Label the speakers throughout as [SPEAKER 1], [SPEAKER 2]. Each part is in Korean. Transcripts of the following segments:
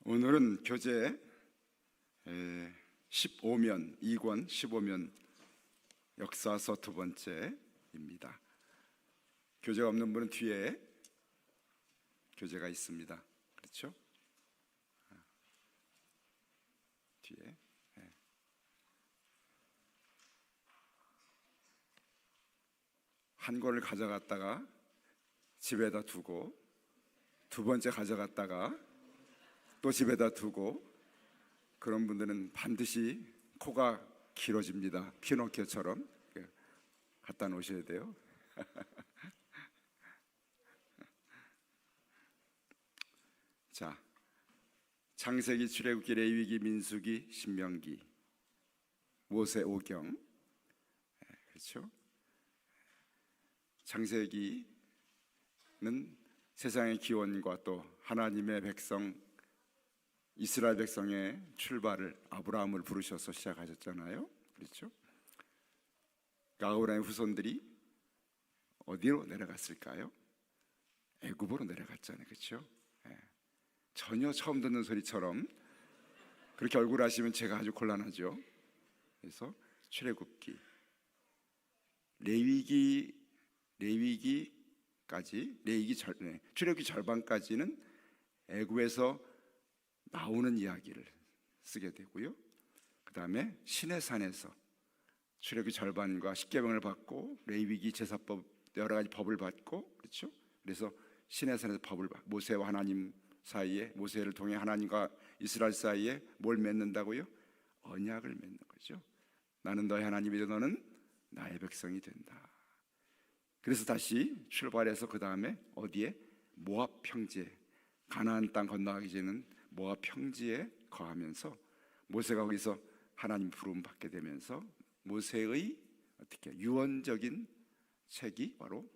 [SPEAKER 1] 오늘은 교재 15면 2권 15면 역사서 두 번째입니다. 교재가 없는 분은 뒤에 교재가 있습니다. 그렇죠? 뒤에 한 권을 가져갔다가 집에다 두고 두 번째 가져갔다가 또 집에다 두고, 그런 분들은 반드시 코가 길어집니다. 피노키오처럼 갖다 놓으셔야 돼요. 자, 창세기, 출애굽기, 레위기, 민수기, 신명기, 모세오경, 그렇죠? 창세기는 세상의 기원과 또 하나님의 백성, 이스라엘 백성의 출발을, 아브라함을 부르셔서 시작하셨잖아요. 그렇죠? 아브라함의 후손들이 어디로 내려갔을까요? 애굽으로 내려갔잖아요. 그렇죠? 전혀 처음 듣는 소리처럼 그렇게 얼굴 하시면 제가 아주 곤란하죠. 그래서 출애굽기, 출애굽기 절반까지는 애굽에서 나오는 이야기를 쓰게 되고요. 그 다음에 시내산에서 출애굽기 절반과 십계명을 받고, 레위기 제사법 여러 가지 법을 받고, 그렇죠? 그래서 시내산에서 법을 받고, 모세와 하나님 사이에, 모세를 통해 하나님과 이스라엘 사이에 뭘 맺는다고요? 언약을 맺는 거죠. 나는 너의 하나님이다, 너는 나의 백성이 된다. 그래서 다시 출발해서 그 다음에 어디에? 모압 평지에, 가나안 땅 건너가기 전에는 모압 평지에 거하면서 모세가 거기서 하나님 부름 받게 되면서 모세의 어떻게 유언적인 책이 바로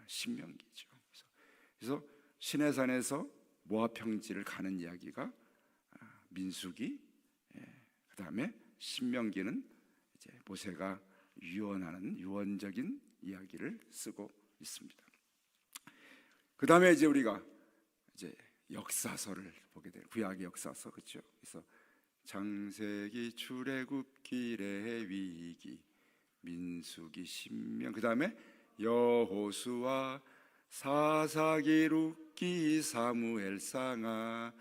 [SPEAKER 1] 신명기죠. 그래서 시내산에서 모압 평지를 가는 이야기가 민수기, 그 다음에 신명기는 이제 모세가 유언하는 유언적인 이야기를 쓰고 있습니다. 그 다음에 이제 우리가 이제 역사서를 보게 돼요. 구약의 역사서, 그렇죠? 그래서 창세기, 출애굽기, 레위기, 민수기, 신명, 그 다음에 여호수아, 사사기, 룻기, 사무엘상하,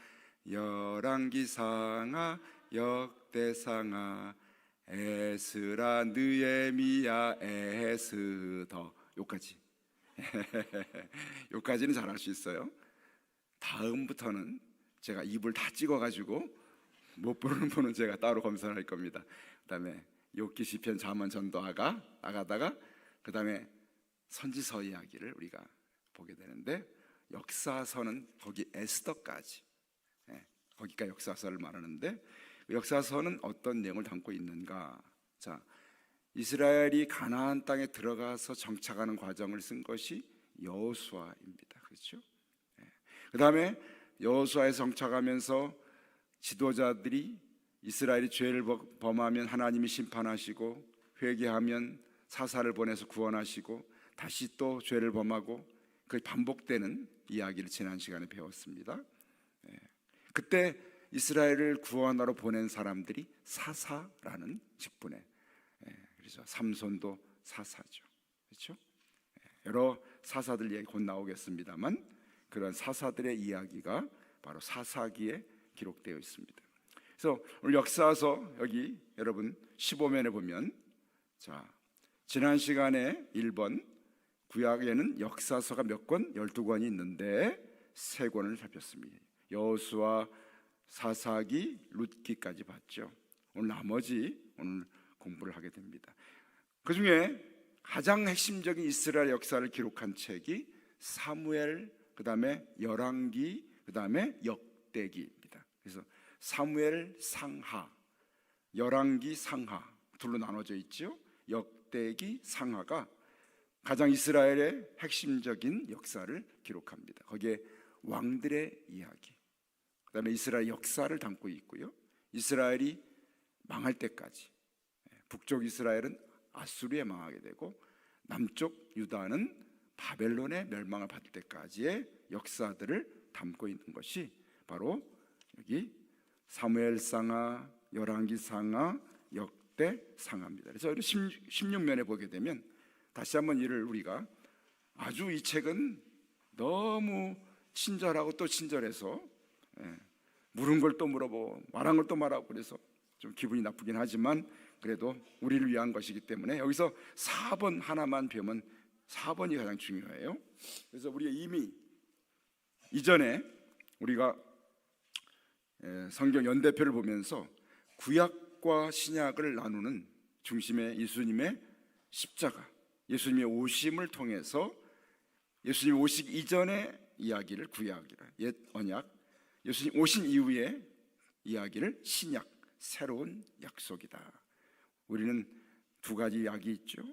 [SPEAKER 1] 열왕기상하, 역대상하, 에스라, 느헤미야, 에스더, 요까지. 요까지는 잘 할 수 있어요. 다음부터는 제가 입을 다 찍어가지고 못 부르는 분은 제가 따로 검사할 겁니다. 그 다음에 욥기, 시편, 잠언, 전도, 나가다가 그 다음에 선지서 이야기를 우리가 보게 되는데, 역사서는 거기 에스더까지, 거기가 역사서를 말하는데, 역사서는 어떤 내용을 담고 있는가? 자, 이스라엘이 가나안 땅에 들어가서 정착하는 과정을 쓴 것이 여호수아입니다. 그렇죠? 그 다음에 여호수아에 정착하면서 지도자들이 이스라엘이 죄를 범하면 하나님이 심판하시고, 회개하면 사사를 보내서 구원하시고, 다시 또 죄를 범하고, 그 반복되는 이야기를 지난 시간에 배웠습니다. 그때 이스라엘을 구원하러 보낸 사람들이 사사라는 직분에, 그래서 삼손도 사사죠. 그렇죠? 여러 사사들 얘기 곧 나오겠습니다만, 그런 사사들의 이야기가 바로 사사기에 기록되어 있습니다. 그래서 오늘 역사서 여기 여러분 15면에 보면, 자, 지난 시간에 1번 구약에는 역사서가 몇 권? 12권이 있는데 3권을 살폈습니다. 여호수아, 사사기, 룻기까지 봤죠. 오늘 나머지 오늘 공부를 하게 됩니다. 그 중에 가장 핵심적인 이스라엘 역사를 기록한 책이 사무엘, 그 다음에 열왕기, 그 다음에 역대기입니다. 그래서 사무엘 상하, 열왕기 상하 둘로 나눠져 있죠. 역대기 상하가 가장 이스라엘의 핵심적인 역사를 기록합니다. 거기에 왕들의 이야기, 그 다음에 이스라엘 역사를 담고 있고요. 이스라엘이 망할 때까지, 북쪽 이스라엘은 아수르에 망하게 되고, 남쪽 유다는 바벨론의 멸망을 받을 때까지의 역사들을 담고 있는 것이 바로 여기 사무엘상하, 열왕기상하, 역대상하입니다. 그래서 16면에 보게 되면 다시 한번 이를 우리가 아주 이 책은 너무 친절하고 또 친절해서 물은 걸 또 물어보고 말한 걸 또 말하고 그래서 좀 기분이 나쁘긴 하지만 그래도 우리를 위한 것이기 때문에 여기서 4번 하나만 배우면 4번이 가장 중요해요. 그래서 우리가 이미 이전에 우리가 성경 연대표를 보면서 구약과 신약을 나누는 중심의 예수님의 십자가, 예수님의 오심을 통해서 예수님 오시기 이전의 이야기를 구약이라, 옛 언약, 예수님 오신 이후의 이야기를 신약, 새로운 약속이다. 우리는 두 가지 약이 있죠.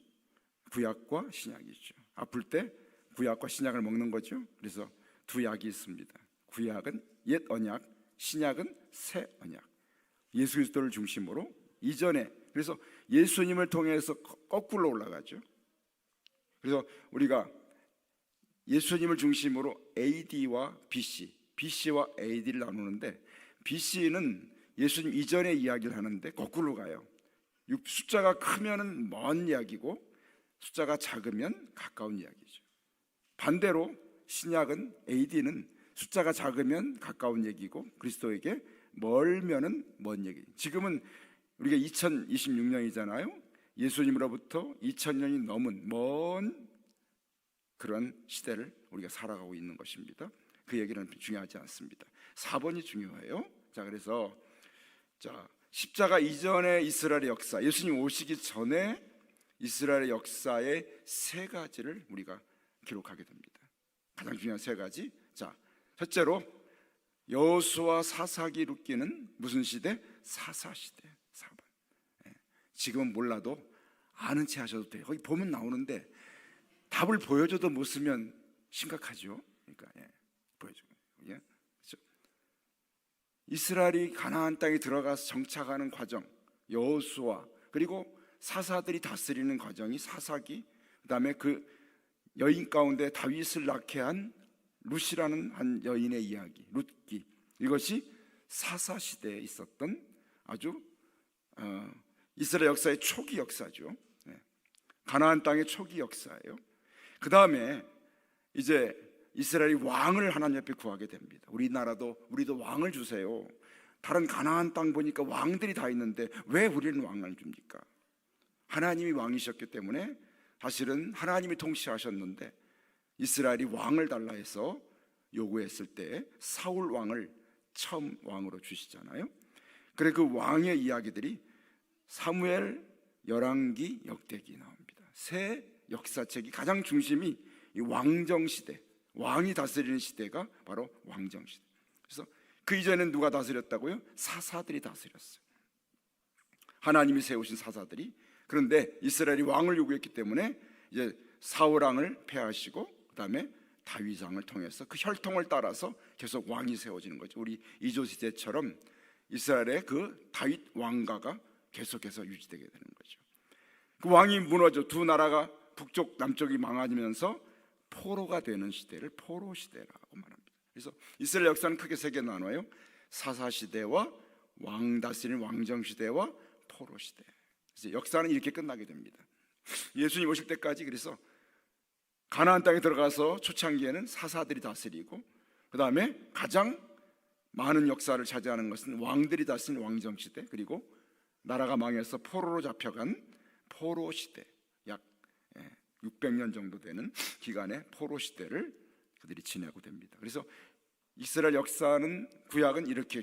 [SPEAKER 1] 구약과 신약이 있죠. 아플 때 구약과 신약을 먹는 거죠. 그래서 두 약이 있습니다. 구약은 옛 언약, 신약은 새 언약. 예수 그리스도를 중심으로 이전에, 그래서 예수님을 통해서 거꾸로 올라가죠. 그래서 우리가 예수님을 중심으로 AD와 BC, BC와 AD를 나누는데 BC는 예수님 이전의 이야기를 하는데 거꾸로 가요. 숫자가 크면은 먼 이야기고 숫자가 작으면 가까운 이야기죠. 반대로 신약은 AD는 숫자가 작으면 가까운 얘기고 그리스도에게 멀면은 먼 얘기. 지금은 우리가 2026년이잖아요. 예수님으로부터 2000년이 넘은 먼 그런 시대를 우리가 살아가고 있는 것입니다. 그 얘기는 중요하지 않습니다. 4번이 중요해요. 자, 그래서 십자가 이전의 이스라엘의 역사, 예수님 오시기 전에 이스라엘의 역사의 세 가지를 우리가 기록하게 됩니다. 가장 중요한 세 가지. 자, 첫째로 여호수아, 사사기, 룻기는 무슨 시대? 사사시대. 4번. 지금은 몰라도 아는 체 하셔도 돼요. 거기 보면 나오는데 답을 보여줘도 못 쓰면 심각하죠. 그러니까 보여주고. 그렇죠? 이스라엘이 가나안 땅에 들어가서 정착하는 과정, 여호수아, 그리고 사사들이 다스리는 과정이 사사기, 그다음에 그 여인 가운데 다윗을 낳게 한 룻이라는 한 여인의 이야기, 룻기. 이것이 사사 시대에 있었던 아주 이스라엘 역사의 초기 역사죠. 가나안 땅의 초기 역사예요. 그 다음에 이제 이스라엘이 왕을 하나님 앞에 구하게 됩니다. 우리도 왕을 주세요. 다른 가나안 땅 보니까 왕들이 다 있는데 왜 우리는 왕을 줍니까? 하나님이 왕이셨기 때문에 사실은 하나님이 통치하셨는데 이스라엘이 왕을 달라 해서 요구했을 때 사울 왕을 처음 왕으로 주시잖아요. 그래 그 왕의 이야기들이 사무엘, 열왕기, 역대기 나옵니다. 새 역사책이 가장 중심이 이 왕정시대, 왕이 다스리는 시대가 바로 왕정시대. 그래서 그 이전에는 누가 다스렸다고요? 사사들이 다스렸어요. 하나님이 세우신 사사들이. 그런데 이스라엘이 왕을 요구했기 때문에 이제 사울 왕을 폐하시고 그다음에 다윗 왕을 통해서 그 혈통을 따라서 계속 왕이 세워지는 거죠. 우리 이조 시대처럼 이스라엘의 그 다윗 왕가가 계속해서 유지되게 되는 거죠. 그 왕이 무너져 두 나라가 북쪽 남쪽이 망하면서 포로가 되는 시대를 포로 시대라고 말합니다. 그래서 이스라엘 역사는 크게 세 개 나눠요. 사사 시대와 왕 다스리는 왕정 시대와 포로 시대. 그래서 역사는 이렇게 끝나게 됩니다. 예수님 오실 때까지 그래서 가나안 땅에 들어가서 초창기에는 사사들이 다스리고 그 다음에 가장 많은 역사를 차지하는 것은 왕들이 다스리는 왕정 시대, 그리고 나라가 망해서 포로로 잡혀간 포로 시대, 약 600년 정도 되는 기간의 포로 시대를 그들이 지내고 됩니다. 그래서 이스라엘 역사는 구약은 이렇게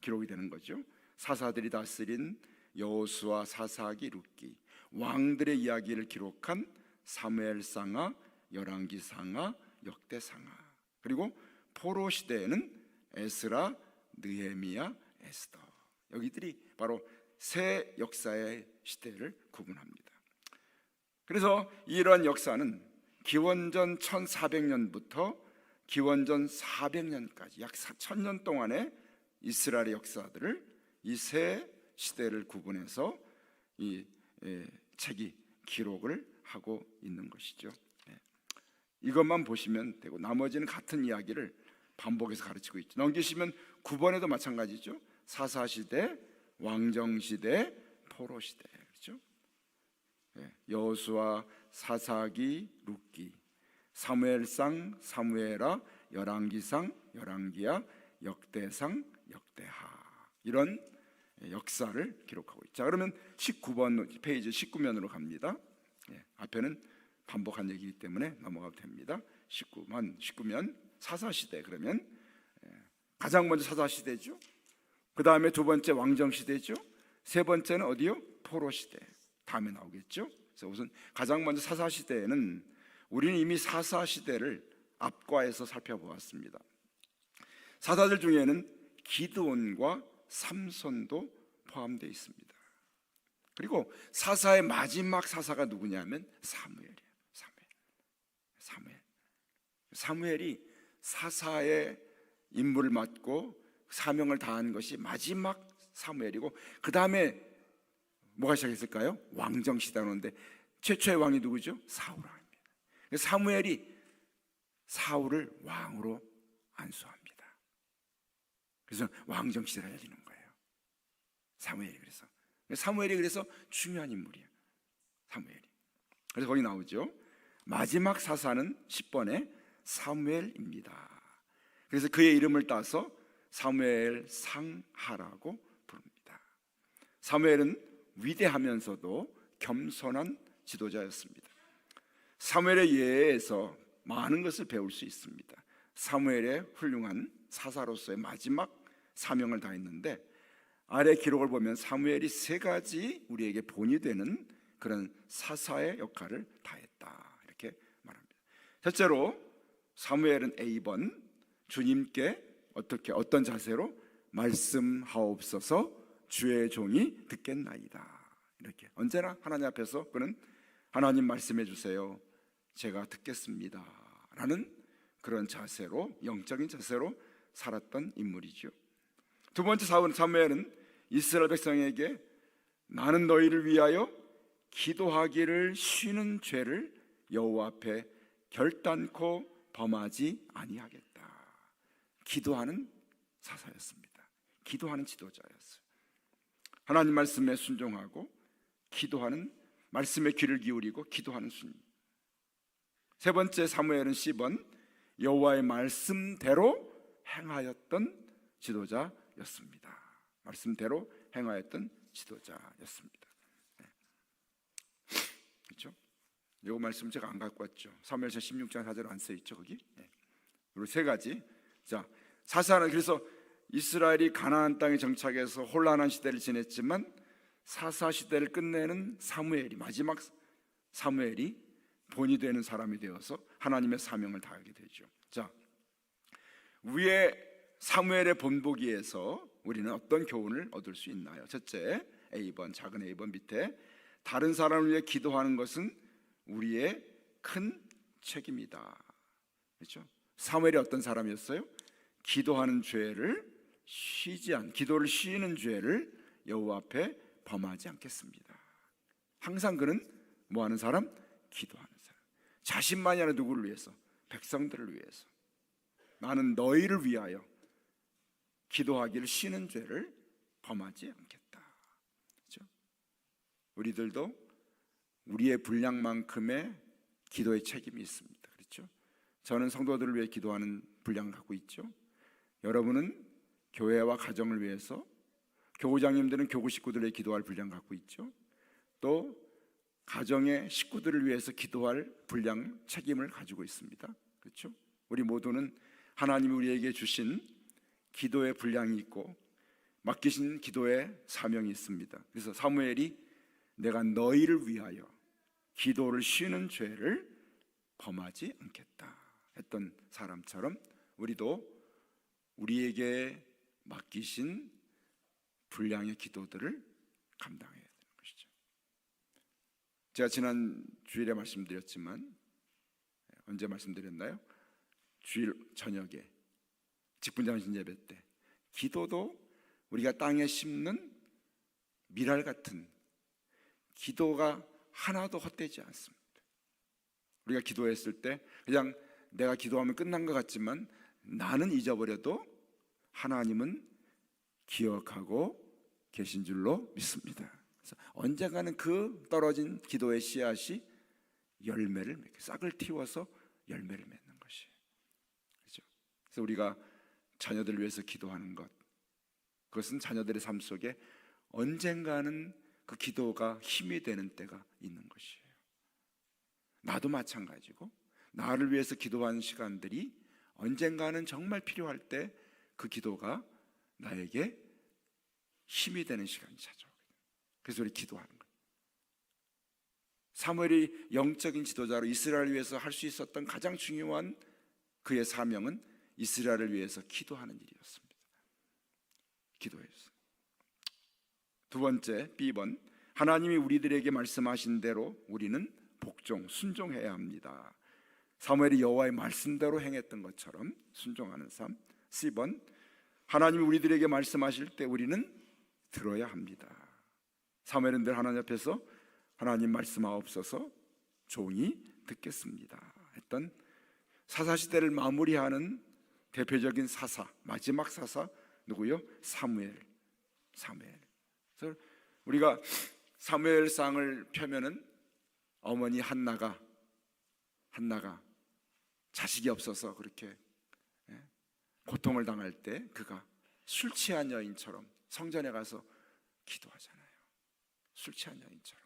[SPEAKER 1] 기록이 되는 거죠. 사사들이 다스린 여호수아, 사사기, 룻기, 왕들의 이야기를 기록한 사무엘상하, 열왕기상하, 역대상하, 그리고 포로 시대에는 에스라, 느헤미야, 에스더. 여기들이 바로 새 역사의 시대를 구분합니다. 그래서 이러한 역사는 기원전 1400년부터 기원전 400년까지 약 4000년 동안의 이스라엘의 역사들을 이 세 시대를 구분해서 이 책이 기록을 하고 있는 것이죠. 이것만 보시면 되고 나머지는 같은 이야기를 반복해서 가르치고 있죠. 넘기시면 9번에도 마찬가지죠. 사사시대, 왕정시대, 포로시대. 그렇죠? 여호수아, 사사기, 룻기, 사무엘상, 사무엘하, 열왕기상, 열왕기하, 역대상, 역대하. 이런 역사를 기록하고 있죠. 자, 그러면 19번 페이지 19면으로 갑니다. 앞에는 반복한 얘기이기 때문에 넘어가도 됩니다. 19면 사사시대. 그러면 가장 먼저 사사시대죠. 그 다음에 두 번째 왕정시대죠. 세 번째는 어디요? 포로시대. 다음에 나오겠죠. 그래서 우선 가장 먼저 사사시대에는 우리는 이미 사사시대를 앞과에서 살펴보았습니다. 사사들 중에는 기드온과 삼손도 포함되어 있습니다. 그리고 사사의 마지막 사사가 누구냐면 사무엘이에요. 사무엘이 사사의 임무를 맡고 사명을 다한 것이 마지막 사무엘이고, 그 다음에 뭐가 시작했을까요? 왕정 시대가 오는데 최초의 왕이 누구죠? 사울 왕입니다. 사무엘이 사울을 왕으로 안수합니다. 그래서 왕정 시대가 열리는 거예요. 사무엘이 그래서 중요한 인물이에요. 사무엘이. 그래서 거기 나오죠. 마지막 사사는 10번에 사무엘입니다. 그래서 그의 이름을 따서 사무엘 상하라고 부릅니다. 사무엘은 위대하면서도 겸손한 지도자였습니다. 사무엘의 예에서 많은 것을 배울 수 있습니다. 사무엘의 훌륭한 사사로서의 마지막 사명을 다했는데, 아래 기록을 보면 사무엘이 세 가지 우리에게 본이 되는 그런 사사의 역할을 다했다, 이렇게 말합니다. 첫째로 사무엘은 A번 주님께 어떤 자세로 말씀하옵소서 주의 종이 듣겠나이다, 이렇게 언제나 하나님 앞에서 그는 하나님 말씀해 주세요, 제가 듣겠습니다 라는 그런 자세로, 영적인 자세로 살았던 인물이죠. 두 번째 사무엘은 이스라엘 백성에게 나는 너희를 위하여 기도하기를 쉬는 죄를 여호와 앞에 결단코 범하지 아니하겠다. 기도하는 사사였습니다. 기도하는 지도자였어요. 하나님 말씀에 순종하고 기도하는, 말씀에 귀를 기울이고 기도하는 순. 세 번째 사무엘은 C번 여호와의 말씀대로 행하였던 지도자였습니다. 말씀대로 행하였던 지도자였습니다. 그렇죠? 이 말씀 제가 안 갖고 왔죠. 사무엘상 16장 4절 안 써 있죠, 거기? 그리고 세 가지. 자, 사사는 그래서 이스라엘이 가나안 땅에 정착해서 혼란한 시대를 지냈지만 사사 시대를 끝내는 사무엘이, 마지막 사무엘이 본이 되는 사람이 되어서 하나님의 사명을 다하게 되죠. 자, 위에 사무엘의 본보기에서 우리는 어떤 교훈을 얻을 수 있나요? 첫째, A번, 작은 A번 밑에 다른 사람을 위해 기도하는 것은 우리의 큰 책임이다. 그렇죠? 사무엘이 어떤 사람이었어요? 기도하는 죄를 기도를 쉬는 죄를 여호와 앞에 범하지 않겠습니다. 항상 그는 뭐 하는 사람? 기도하는 사람. 자신만이 아니라 누구를 위해서? 백성들을 위해서. 나는 너희를 위하여 기도하기를 쉬는 죄를 범하지 않겠다. 그렇죠? 우리들도 우리의 분량만큼의 기도의 책임이 있습니다. 그렇죠? 저는 성도들을 위해 기도하는 분량을 갖고 있죠. 여러분은 교회와 가정을 위해서, 교우장님들은 교구 식구들을 위해 기도할 분량 갖고 있죠. 또 가정의 식구들을 위해서 기도할 분량, 책임을 가지고 있습니다. 그렇죠? 우리 모두는 하나님이 우리에게 주신 기도의 분량이 있고 맡기신 기도의 사명이 있습니다. 그래서 사무엘이 내가 너희를 위하여 기도를 쉬는 죄를 범하지 않겠다 했던 사람처럼 우리도 우리에게 맡기신 분량의 기도들을 감당해야 되는 것이죠. 제가 지난 주일에 말씀드렸지만, 언제 말씀드렸나요? 주일 저녁에 직분장신 예배 때, 기도도 우리가 땅에 심는 밀알 같은, 기도가 하나도 헛되지 않습니다. 우리가 기도했을 때 그냥 내가 기도하면 끝난 것 같지만 나는 잊어버려도 하나님은 기억하고 계신 줄로 믿습니다. 그래서 언젠가는 그 떨어진 기도의 씨앗이 열매를 맺게, 싹을 틔워서 열매를 맺는 것이에요. 그렇죠? 그래서 우리가 자녀들을 위해서 기도하는 것, 그것은 자녀들의 삶 속에 언젠가는 그 기도가 힘이 되는 때가 있는 것이에요. 나도 마찬가지고 나를 위해서 기도하는 시간들이 언젠가는 정말 필요할 때 그 기도가 나에게 힘이 되는 시간이 찾아오거든요. 그래서 우리 기도하는 거예요. 사무엘이 영적인 지도자로 이스라엘을 위해서 할 수 있었던 가장 중요한 그의 사명은 이스라엘을 위해서 기도하는 일이었습니다. 기도했어요. 두 번째, B번, 하나님이 우리들에게 말씀하신 대로 우리는 복종, 순종해야 합니다. 사무엘이 여호와의 말씀대로 행했던 것처럼 순종하는 삶. C번, 하나님이 우리들에게 말씀하실 때 우리는 들어야 합니다. 사무엘은 늘 하나님 앞에서 하나님 말씀하옵소서, 종이 듣겠습니다 했던 사사시대를 마무리하는 대표적인 사사, 마지막 사사 누구요? 사무엘. 그래서 우리가 사무엘상을 펴면은 어머니 한나가 자식이 없어서 그렇게 고통을 당할 때 그가 술 취한 여인처럼 성전에 가서 기도하잖아요. 술 취한 여인처럼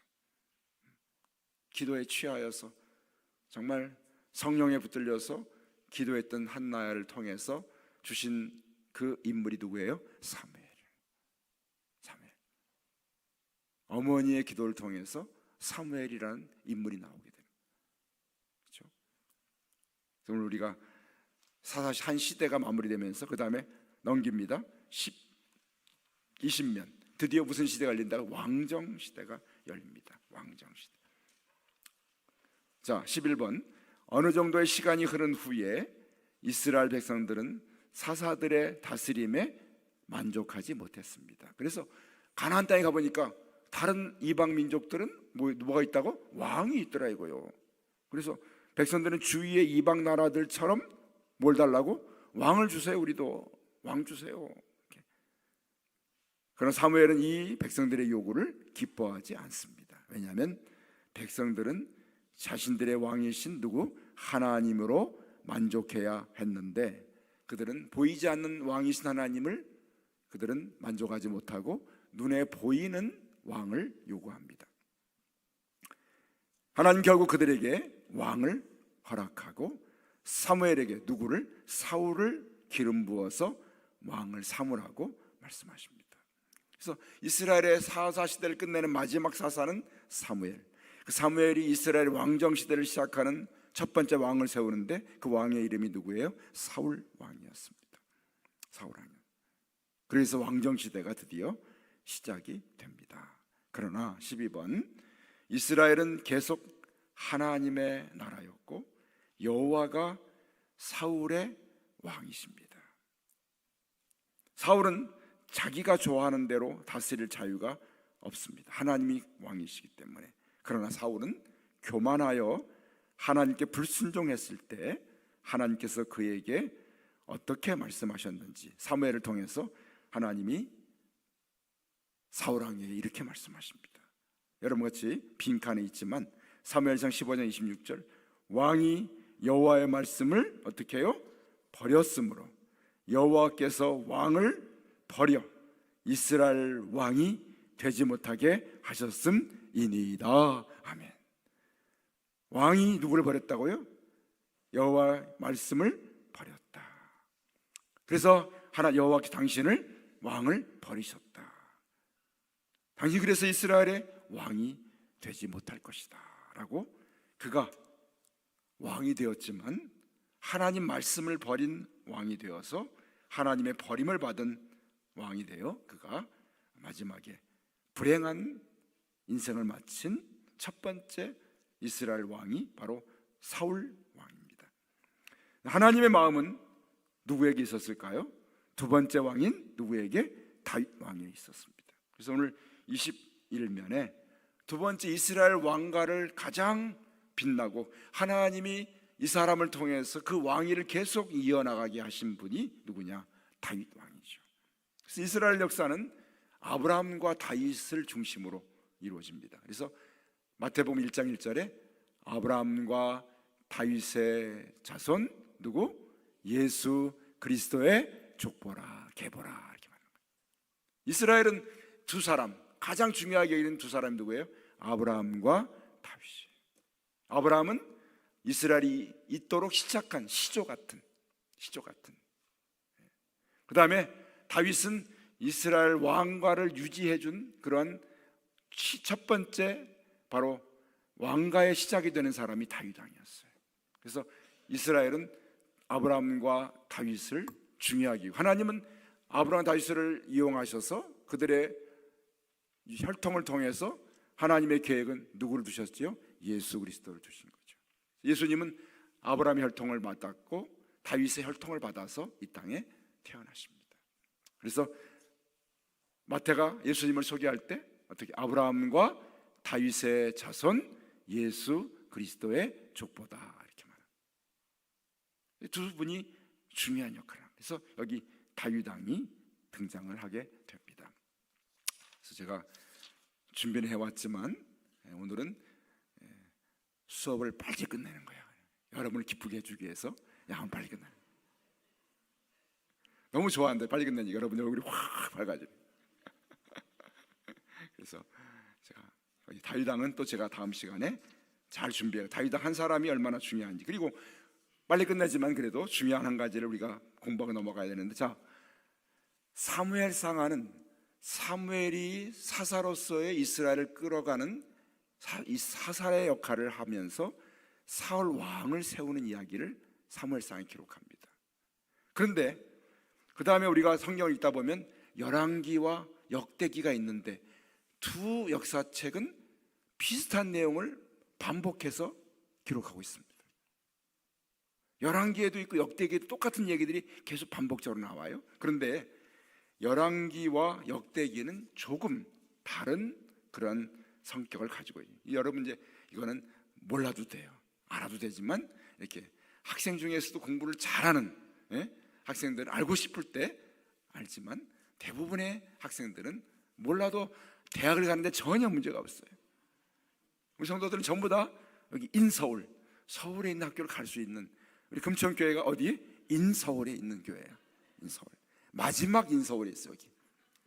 [SPEAKER 1] 기도에 취하여서 정말 성령에 붙들려서 기도했던 한나를 통해서 주신 그 인물이 누구예요? 사무엘. 어머니의 기도를 통해서 사무엘이라는 인물이 나오게 됩니다. 그렇죠? 오늘 우리가 사사시 한 시대가 마무리되면서 그 다음에 넘깁니다. 20년 드디어 무슨 시대가 열린다? 왕정 시대가 열립니다. 왕정 시대. 자, 11번, 어느 정도의 시간이 흐른 후에 이스라엘 백성들은 사사들의 다스림에 만족하지 못했습니다. 그래서 가나안 땅에 가보니까 다른 이방 민족들은 뭐가 있다고? 왕이 있더라 이거요. 그래서 백성들은 주위의 이방 나라들처럼 뭘 달라고? 왕을 주세요. 우리도 왕 주세요. 그러나 사무엘은 이 백성들의 요구를 기뻐하지 않습니다. 왜냐하면 백성들은 자신들의 왕이신 누구? 하나님으로 만족해야 했는데 그들은 보이지 않는 왕이신 하나님을 그들은 만족하지 못하고 눈에 보이는 왕을 요구합니다. 하나님 결국 그들에게 왕을 허락하고 사무엘에게 누구를? 사울을 기름 부어서 왕을 삼으라고 말씀하십니다. 그래서 이스라엘의 사사 시대를 끝내는 마지막 사사는 사무엘. 그 사무엘이 이스라엘 왕정 시대를 시작하는 첫 번째 왕을 세우는데 그 왕의 이름이 누구예요? 사울 왕이었습니다. 사울 왕. 그래서 왕정 시대가 드디어 시작이 됩니다. 그러나 12번, 이스라엘은 계속 하나님의 나라였고 여호와가 사울의 왕이십니다. 사울은 자기가 좋아하는 대로 다스릴 자유가 없습니다. 하나님이 왕이시기 때문에. 그러나 사울은 교만하여 하나님께 불순종했을 때 하나님께서 그에게 어떻게 말씀하셨는지 사무엘을 통해서 하나님이 사울 왕에게 이렇게 말씀하십니다. 여러분 같이 빈칸에 있지만 사무엘상 15장 26절, 왕이 여호와의 말씀을 어떻게 해요? 버렸으므로 여호와께서 왕을 버려 이스라엘 왕이 되지 못하게 하셨음이니이다. 아멘. 왕이 누구를 버렸다고요? 여호와의 말씀을 버렸다. 그래서 여호와께서 당신을 왕을 버리셨다. 당신 그래서 이스라엘의 왕이 되지 못할 것이다 라고 그가 왕이 되었지만 하나님 말씀을 버린 왕이 되어서 하나님의 버림을 받은 왕이 되어 그가 마지막에 불행한 인생을 마친 첫 번째 이스라엘 왕이 바로 사울 왕입니다. 하나님의 마음은 누구에게 있었을까요? 두 번째 왕인 누구에게? 다윗 왕에 있었습니다. 그래서 오늘 21면에 두 번째 이스라엘 왕가를 가장 빛나고 하나님이 이 사람을 통해서 그 왕위를 계속 이어나가게 하신 분이 누구냐? 다윗 왕이죠. 그래서 이스라엘 역사는 아브라함과 다윗을 중심으로 이루어집니다. 그래서 마태복음 1장 1절에 아브라함과 다윗의 자손 누구? 예수 그리스도의 족보라 계보라 이렇게 말하는 거예요. 이스라엘은 두 사람, 가장 중요하게 여기는 두 사람이 누구예요? 아브라함과 다윗이에요. 아브라함은 이스라엘이 있도록 시작한 시조 같은 그 다음에 다윗은 이스라엘 왕가를 유지해준 그런 첫 번째 바로 왕가의 시작이 되는 사람이 다윗 왕이었어요. 그래서 이스라엘은 아브라함과 다윗을 중요하게, 하나님은 아브라함 다윗을 이용하셔서 그들의 혈통을 통해서 하나님의 계획은 누구를 두셨지요? 예수 그리스도를 주신 거죠. 예수님은 아브라함의 혈통을 받았고 다윗의 혈통을 받아서 이 땅에 태어나십니다. 그래서 마태가 예수님을 소개할 때 어떻게 아브라함과 다윗의 자손 예수 그리스도의 족보다 이렇게 말합니다. 두 분이 중요한 역할을 합니다. 그래서 여기 다윗 왕이 등장을 하게 됩니다. 그래서 제가 준비를 해왔지만 오늘은 수업을 빨리 끝내는 거예요. 여러분을 기쁘게 해주기 위해서 한번 빨리 끝내는 거예요. 너무 좋아하는데 빨리 끝내니까 여러분 얼굴이 확 밝아져요. 그래서 제가 여기 다윗 왕은 또 제가 다음 시간에 잘 준비해요. 다윗 왕 한 사람이 얼마나 중요한지, 그리고 빨리 끝내지만 그래도 중요한 한 가지를 우리가 공부하고 넘어가야 되는데, 자, 사무엘상하는 사무엘이 사사로서의 이스라엘을 끌어가는 이 사사의 역할을 하면서 사울 왕을 세우는 이야기를 사무엘상에 기록합니다. 그런데 그 다음에 우리가 성경을 읽다 보면 열왕기와 역대기가 있는데 두 역사책은 비슷한 내용을 반복해서 기록하고 있습니다. 열왕기에도 있고 역대기에도 똑같은 얘기들이 계속 반복적으로 나와요. 그런데 열왕기와 역대기는 조금 다른 그런 성격을 가지고 있어요. 여러분 이제 이거는 몰라도 돼요. 알아도 되지만 이렇게 학생 중에서도 공부를 잘하는 학생들은 알고 싶을 때 알지만 대부분의 학생들은 몰라도 대학을 가는데 전혀 문제가 없어요. 우리 성도들은 전부 다 여기 인서울, 서울에 있는 학교를 갈 수 있는, 우리 금천교회가 어디? 인서울에 있는 교회야. 인서울 마지막 인서울에 있어요. 여기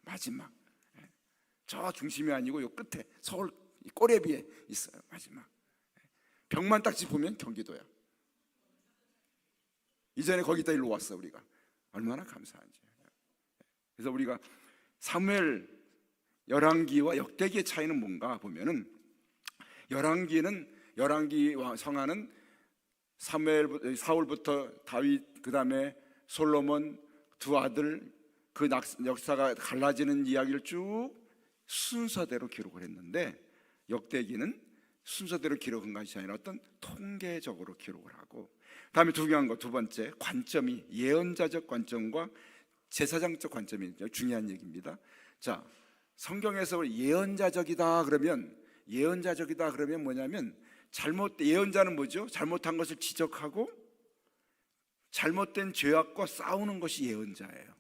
[SPEAKER 1] 마지막, 저 중심이 아니고 요 끝에 서울 꼬레비에 있어요. 마지막 벽만 딱 짚으면 경기도야. 이전에 거기다 일로 왔어. 우리가 얼마나 감사한지. 그래서 우리가 사무엘, 열왕기와 역대기의 차이는 뭔가 보면은, 열왕기 성하는 사울부터 다윗, 그 다음에 솔로몬 두 아들, 그 역사가 갈라지는 이야기를 쭉 순서대로 기록을 했는데, 역대기는 순서대로 기록한 것이 아니라 어떤 통계적으로 기록을 하고, 다음에 중요한 거 두 번째 관점이 예언자적 관점과 제사장적 관점이 중요한 얘기입니다. 자, 성경에서 예언자적이다 그러면 뭐냐면 예언자는 뭐죠? 잘못한 것을 지적하고 잘못된 죄악과 싸우는 것이 예언자예요.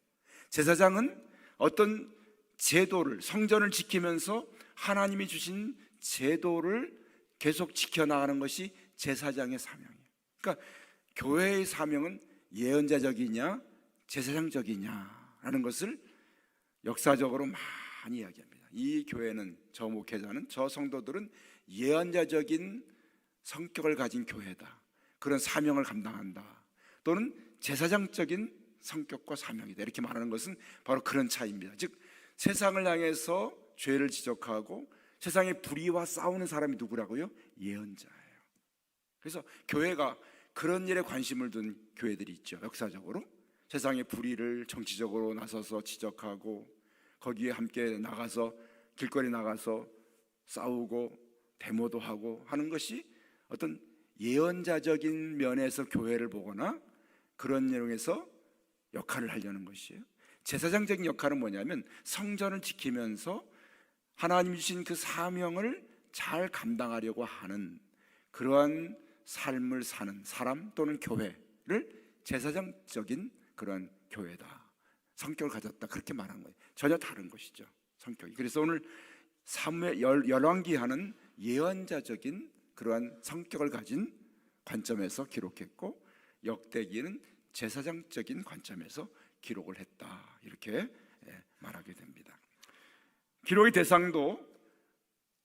[SPEAKER 1] 제사장은 어떤 제도를, 성전을 지키면서 하나님이 주신 제도를 계속 지켜나가는 것이 제사장의 사명이에요. 그러니까 교회의 사명은 예언자적이냐 제사장적이냐라는 것을 역사적으로 많이 이야기합니다. 이 교회는, 저 목회자는, 저 성도들은 예언자적인 성격을 가진 교회다, 그런 사명을 감당한다, 또는 제사장적인 성격과 사명이다, 이렇게 말하는 것은 바로 그런 차이입니다. 즉 세상을 향해서 죄를 지적하고 세상의 불의와 싸우는 사람이 누구라고요? 예언자예요. 그래서 교회가 그런 일에 관심을 둔 교회들이 있죠. 역사적으로 세상의 불의를 정치적으로 나서서 지적하고 거기에 함께 나가서 길거리 나가서 싸우고 데모도 하고 하는 것이 어떤 예언자적인 면에서 교회를 보거나 그런 내용에서 역할을 하려는 것이에요. 제사장적인 역할은 뭐냐면 성전을 지키면서 하나님이 주신 그 사명을 잘 감당하려고 하는 그러한 삶을 사는 사람 또는 교회를 제사장적인 그런 교회다, 성격을 가졌다, 그렇게 말한 거예요. 전혀 다른 것이죠, 성격이. 그래서 오늘 사무엘 열왕기하는 예언자적인 그러한 성격을 가진 관점에서 기록했고, 역대기는 제사장적인 관점에서 기록을 했다, 이렇게 말하게 됩니다. 기록의 대상도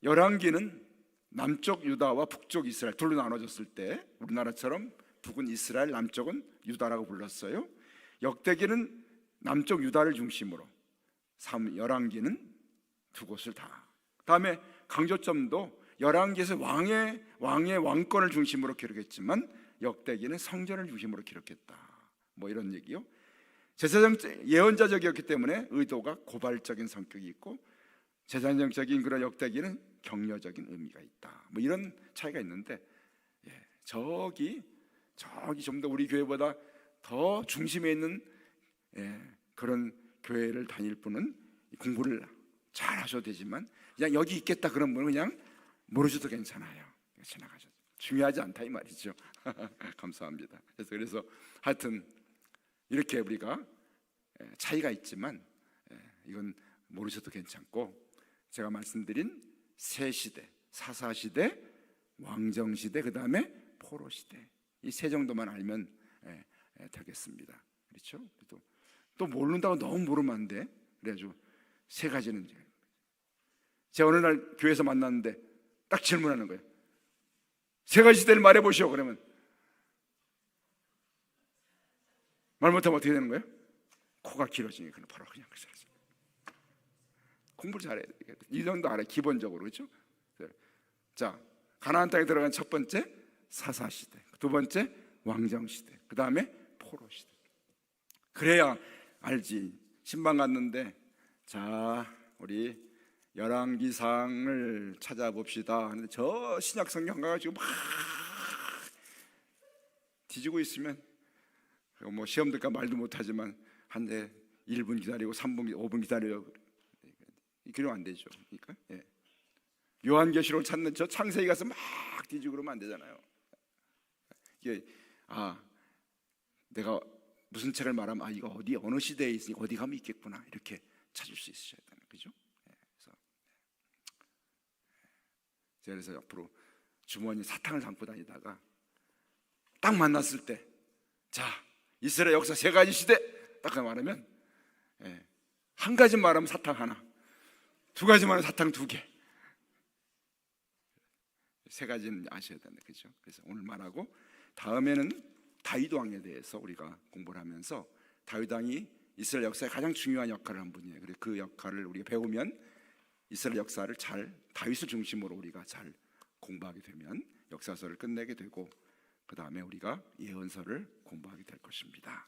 [SPEAKER 1] 열왕기는 남쪽 유다와 북쪽 이스라엘 둘로 나눠졌을 때 우리나라처럼 북은 이스라엘, 남쪽은 유다라고 불렀어요. 역대기는 남쪽 유다를 중심으로, 열왕기는 두 곳을 다. 다음에 강조점도 열왕기에서 왕의 왕권을 중심으로 기록했지만 역대기는 성전을 중심으로 기록했다, 뭐 이런 얘기요. 제사장 예언자적이었기 때문에 의도가 고발적인 성격이 있고, 제사장적인 그런 역대기는 격려적인 의미가 있다, 뭐 이런 차이가 있는데, 저기 좀 더 우리 교회보다 더 중심에 있는 그런 교회를 다닐 분은 공부를 잘 하셔도 되지만, 그냥 여기 있겠다 그런 분은 그냥 모르셔도 괜찮아요. 지나가셔도 중요하지 않다 이 말이죠. 감사합니다. 그래서 하여튼 이렇게 우리가 차이가 있지만 이건 모르셔도 괜찮고, 제가 말씀드린 새 시대, 사사 시대, 왕정 시대, 그 다음에 포로 시대, 이 세 정도만 알면 되겠습니다. 그렇죠? 또 모른다고 너무 모르면 안 돼. 그래가지고 세 가지는, 제가 어느 날 교회에서 만났는데 딱 질문하는 거예요. 세 가지 시대를 말해보시오. 그러면 말 못하면 어떻게 되는 거예요? 코가 길어지니까 바로 그냥 그 사람 공부를 잘해야 돼. 이 정도 알아요, 기본적으로. 그렇죠? 자, 가나안 땅에 들어간 첫 번째 사사 시대, 두 번째 왕정 시대, 그 다음에 포로 시대. 그래야 알지. 신방 갔는데, 자, 우리 열왕기상을 찾아봅시다 하는데 저 신약 성경 가가지고 막 뒤지고 있으면 뭐 시험 들까 말도 못하지만 한 대 1분 기다리고 3분, 5분 기다려요. 그러면 안 되죠. 그러니까 요한계시록 찾는 저 창세기 가서 막 뒤지고 그러면 안 되잖아요. 이게 내가 무슨 책을 말하면 이거 어디 어느 시대에 있으니 어디 가면 있겠구나, 이렇게 찾을 수 있으셔야 되는 거죠. 그래서 앞으로 주머니 사탕을 담고 다니다가 딱 만났을 때, 자, 이스라엘 역사 세 가지 시대 딱 말하면, 한 가지 말하면 사탕 하나, 두 가지 말하면 사탕 두 개, 세 가지는 아셔야 된다, 그죠? 그래서 오늘 말하고 다음에는 다윗 왕에 대해서 우리가 공부를 하면서, 다윗 왕이 이스라엘 역사에 가장 중요한 역할을 한 분이에요. 그래서 그 역할을 우리가 배우면 이스라엘 역사를 다윗을 중심으로 우리가 잘 공부하게 되면 역사서를 끝내게 되고, 그 다음에 우리가 예언서를 공부하게 될 것입니다.